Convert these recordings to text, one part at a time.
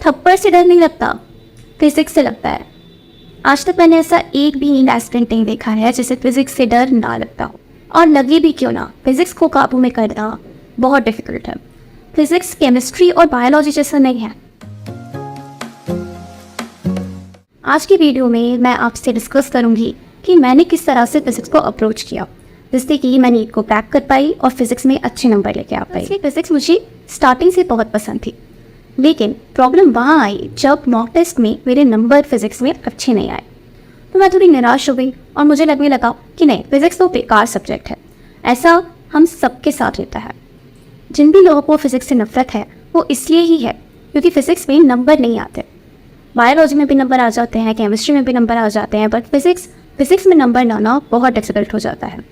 थप्पड़ से डर नहीं लगता, फिजिक्स से लगता है। आज तक मैंने ऐसा एक भी नीट एस्पिरेंट नहीं देखा है जिसे फिजिक्स से डर ना लगता हो। और लगे भी क्यों ना, फिजिक्स को काबू में करना बहुत डिफिकल्ट है। फिजिक्स केमिस्ट्री और बायोलॉजी जैसा नहीं है। आज की वीडियो में मैं आपसे डिस्कस करूंगी कि मैंने किस तरह से फिजिक्स को अप्रोच किया जिससे कि मैं नीट को क्रैक कर पाई और फिजिक्स में अच्छे नंबर लेके आ पाई। फिजिक्स मुझे स्टार्टिंग से बहुत पसंद थी, लेकिन प्रॉब्लम वहाँ आई जब मॉक टेस्ट में मेरे नंबर फिजिक्स में अच्छे नहीं आए। तो मैं थोड़ी निराश हो गई और मुझे लगने लगा कि नहीं, फिजिक्स तो बेकार सब्जेक्ट है। ऐसा हम सबके साथ रहता है। जिन भी लोगों को फिजिक्स से नफरत है वो इसलिए ही है क्योंकि फिजिक्स में नंबर नहीं आते। बायोलॉजी में भी नंबर आ जाते हैं, केमिस्ट्री में भी नंबर आ जाते हैं, बट फिजिक्स में नंबर लाना बहुत डिफिकल्ट हो जाता है।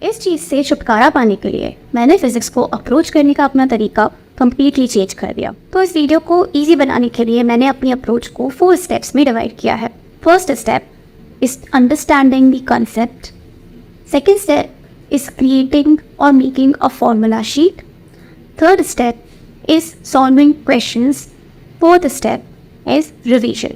इस चीज़ से छुटकारा पाने के लिए मैंने फिजिक्स को अप्रोच करने का अपना तरीका कम्प्लीटली चेंज कर दिया। तो इस वीडियो को ईजी बनाने के लिए मैंने अपनी अप्रोच को 4 स्टेप्स में डिवाइड किया है। First step is understanding the concept. Second step is creating और making a formula sheet. Third step is solving questions. Fourth step is revision.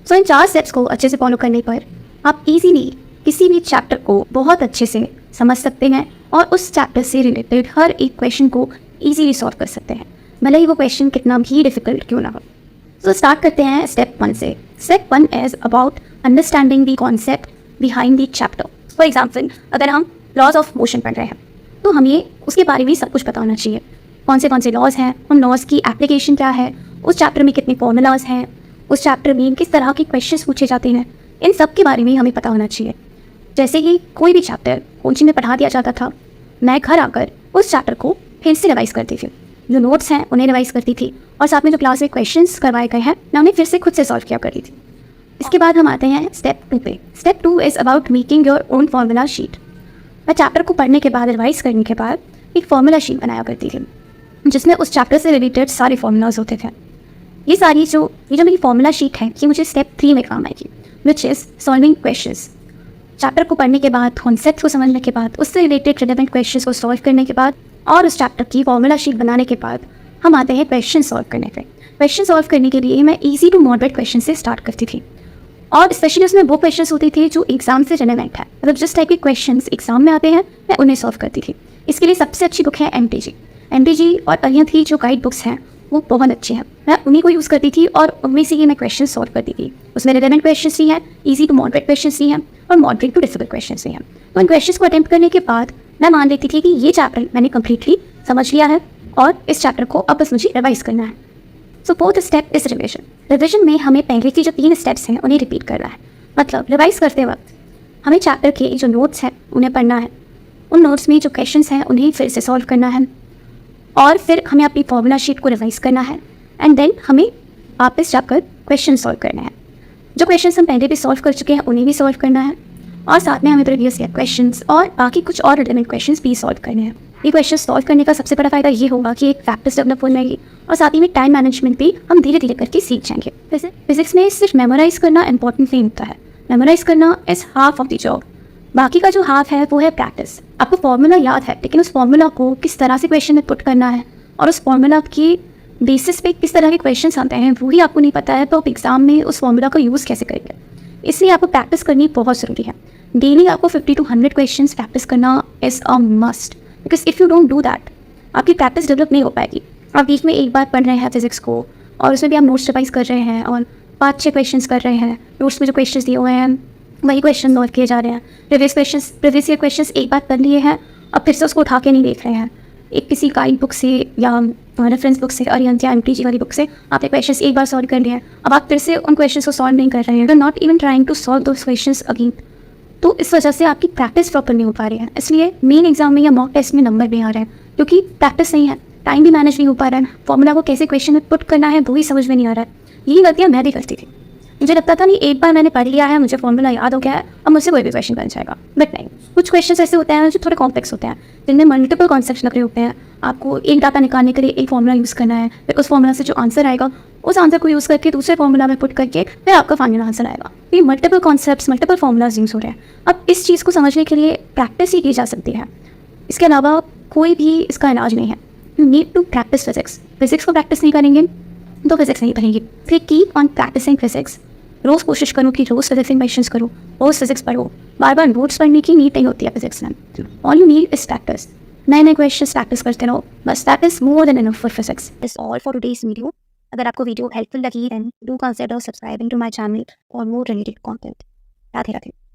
So in 4 steps को अच्छे से फॉलो करने पर आप इजीली किसी भी चैप्टर को बहुत अच्छे से समझ सकते हैं और उस चैप्टर से रिलेटेड हर एक क्वेश्चन को इजीली सॉल्व कर सकते हैं, भले ही वो क्वेश्चन कितना भी डिफिकल्ट क्यों ना हो। तो स्टार्ट करते हैं स्टेप 1 से। Step 1 is about understanding the concept behind the chapter. For example, अगर हम लॉज ऑफ मोशन पढ़ रहे हैं तो हमें उसके बारे में सब कुछ पता होना चाहिए। कौन से लॉज हैं, उन लॉज की एप्लीकेशन क्या है, उस चैप्टर में कितने फॉर्मूलाज हैं, उस चैप्टर में किस तरह के क्वेश्चंस पूछे जाते हैं, इन सब के बारे में हमें पता होना चाहिए। जैसे कि कोई भी चैप्टर कोचिंग में पढ़ा दिया जाता था, मैं घर आकर उस चैप्टर को फिर से रिवाइज़ करती थी। जो नोट्स हैं उन्हें रिवाइज़ करती थी और साथ में जो क्लास में क्वेश्चंस करवाए गए हैं मैं उन्हें फिर से खुद से सॉल्व किया करती थी। इसके बाद हम आते हैं स्टेप 2 पे। Step 2 is about making your own formula sheet. मैं चैप्टर को पढ़ने के बाद, रिवाइज़ करने के बाद एक फॉर्मूला शीट बनाया करती थी जिसमें उस चैप्टर से रिलेटेड सारे फॉर्मूलाज होते थे। ये जो मेरी फॉर्मूला शीट है ये मुझे स्टेप 3 में काम आएगी, which is solving questions. Chapter को पढ़ने के बाद, कॉन्सेप्ट को समझने के बाद, उससे रिलेटेड रिलेवेंट क्वेश्चंस को सॉल्व करने के बाद और उस चैप्टर की फॉर्मूला शीट बनाने के बाद हम आते हैं क्वेश्चन सॉल्व करने पे। क्वेश्चन सॉल्व करने के लिए मैं इजी टू मॉडरेट क्वेश्चन से स्टार्ट करती थी और स्पेशली उसमें वो क्वेश्चंस होते थे जो एग्जाम से रिलेवेंट है, मतलब जिस टाइप के क्वेश्चंस एग्जाम में आते हैं मैं उन्हें सॉल्व करती थी। इसके लिए सबसे अच्छी बुक है MTG और अरिहंत की जो गाइड बुक्स हैं वो बहुत अच्छे हैं। मैं उन्हीं को यूज़ करती थी और उनमें से ही मैं क्वेश्चन सॉल्व करती थी। उसमें रिलेवेंट क्वेश्चंस भी हैं, इजी टू मॉडरेट क्वेश्चंस भी हैं और मॉडरेट टू डिफिकल्ट क्वेश्चंस भी हैं। तो इन क्वेश्चंस को अटेम्प्ट करने के बाद मैं मान लेती थी कि ये चैप्टर मैंने कम्प्लीटली समझ लिया है और इस चैप्टर को अब बस मुझे रिवाइज करना है। So fourth step is revision. Revision में हमें पहले की जो 3 स्टेप्स हैं उन्हें रिपीट करना है। मतलब रिवाइज करते वक्त हमें चैप्टर के जो नोट्स हैं उन्हें पढ़ना है, उन नोट्स में जो क्वेश्चंस हैं उन्हें फिर से सॉल्व करना है और फिर हमें अपनी फॉर्मूला शीट को रिवाइज करना है एंड देन हमें वापस जाकर क्वेश्चन सॉल्व करना है। जो क्वेश्चंस हम पहले भी सॉल्व कर चुके हैं उन्हें भी सॉल्व करना है और साथ में हमें प्रीवियस ईयर क्वेश्चंस और बाकी कुछ और रिलेवेंट क्वेश्चंस भी सॉल्व करने हैं। ये क्वेश्चन सॉल्व करने का सबसे बड़ा फायदा ये होगा कि एक प्रैक्टिस डेवलप हो जाएगी और साथ ही में टाइम मैनेजमेंट भी हम धीरे धीरे करके सीख जाएंगे। वैसे फिजिक्स में सिर्फ मेमोराइज करना इंपॉर्टेंट नहीं होता है। मेमोराइज करना is half of the job. बाकी का जो हाफ है वो है प्रैक्टिस। आपको फॉर्मूला याद है लेकिन उस फॉर्मूला को किस तरह से क्वेश्चन में पुट करना है और उस फॉर्मूला की बेसिस पे किस तरह के क्वेश्चंस आते हैं वो ही आपको नहीं पता है तो आप एग्जाम में उस फॉर्मूला का यूज़ कैसे करेंगे। इसलिए आपको प्रैक्टिस करनी बहुत ज़रूरी है। डेली आपको 50 to 100 क्वेश्चंस प्रैक्टिस करना is a must, because if you don't do that आपकी प्रैक्टिस डेवलप नहीं हो पाएगी। आप वीक में एक बार पढ़ रहे हैं फिजिक्स को और उसमें भी आप नोट्स रिवाइज कर रहे हैं और 5-6 क्वेश्चंस कर रहे हैं, नोट्स में जो क्वेश्चंस दिए हुए हैं वही क्वेश्चन सॉल्व किए जा रहे हैं। प्रीवियस ईयर क्वेश्चंस एक बार कर लिए हैं, अब फिर से उसको उठा के नहीं देख रहे हैं। एक किसी गाइड बुक से या रेफरेंस बुक से, अरिहंत या MTG वाली बुक से आपने क्वेश्चंस एक बार सॉल्व कर लिए हैं, अब आप फिर से उन क्वेश्चंस को सॉल्व नहीं कर रहे हैं, not even trying to solve those questions again. तो इस वजह से आपकी प्रैक्टिस प्रॉपर नहीं हो पा रही है। इसलिए मेन एग्जाम में या मॉक टेस्ट में नंबर भी आ रहे हैं क्योंकि प्रैक्टिस नहीं है, टाइम भी मैनेज नहीं हो पा रहा है, फॉर्मूला को कैसे क्वेश्चन में पुट करना है वो ही समझ में नहीं आ रहा है। यही गलतियाँ मैं भी करती थी। मुझे लगता था नहीं, एक बार मैंने पढ़ लिया है, मुझे फॉर्मूला याद हो गया है, अब मुझसे कोई भी क्वेश्चन बन जाएगा। बट नहीं, कुछ क्वेश्चन ऐसे होते हैं जो थोड़े कॉम्प्लेक्स होते हैं, जिनमें मल्टीपल कॉन्सेप्ट्स लग रहे होते हैं। आपको एक डाटा निकालने के लिए एक फॉर्मूला यूज़ करना है, फिर उस फॉर्मूला से जो आंसर आएगा उस आंसर को यूज़ करके दूसरे फॉर्मूला में पुट करके फिर आपका फाइनल आंसर आएगा। ये multiple concepts, multiple formulas use हो रहे हैं। अब इस चीज़ को समझने के लिए प्रैक्टिस ही की जा सकती है, इसके अलावा कोई भी इसका इलाज नहीं है। You need to practise physics. Physics को प्रैक्टिस नहीं करेंगे, तो फिजिक्स नहीं बनेगी। फिर कीप ऑन प्रैक्टिसिंग फिजिक्स, रोज़ कोशिश करो कि रोज़ फिजिक्स में क्वेश्चंस करो, रोज़ फिजिक्स पढ़ो। बार बार नोट्स पढ़ने की नीड नहीं होती है फिजिक्स में। All you need is practice. नए नए क्वेश्चंस प्रैक्टिस करते रहो, बस that is more than enough for physics. Is all for today's video. अगर आपको वीडियो हेल्पफुल लगी then do consider subscribing to my channel for more related content. Radhe Radhe.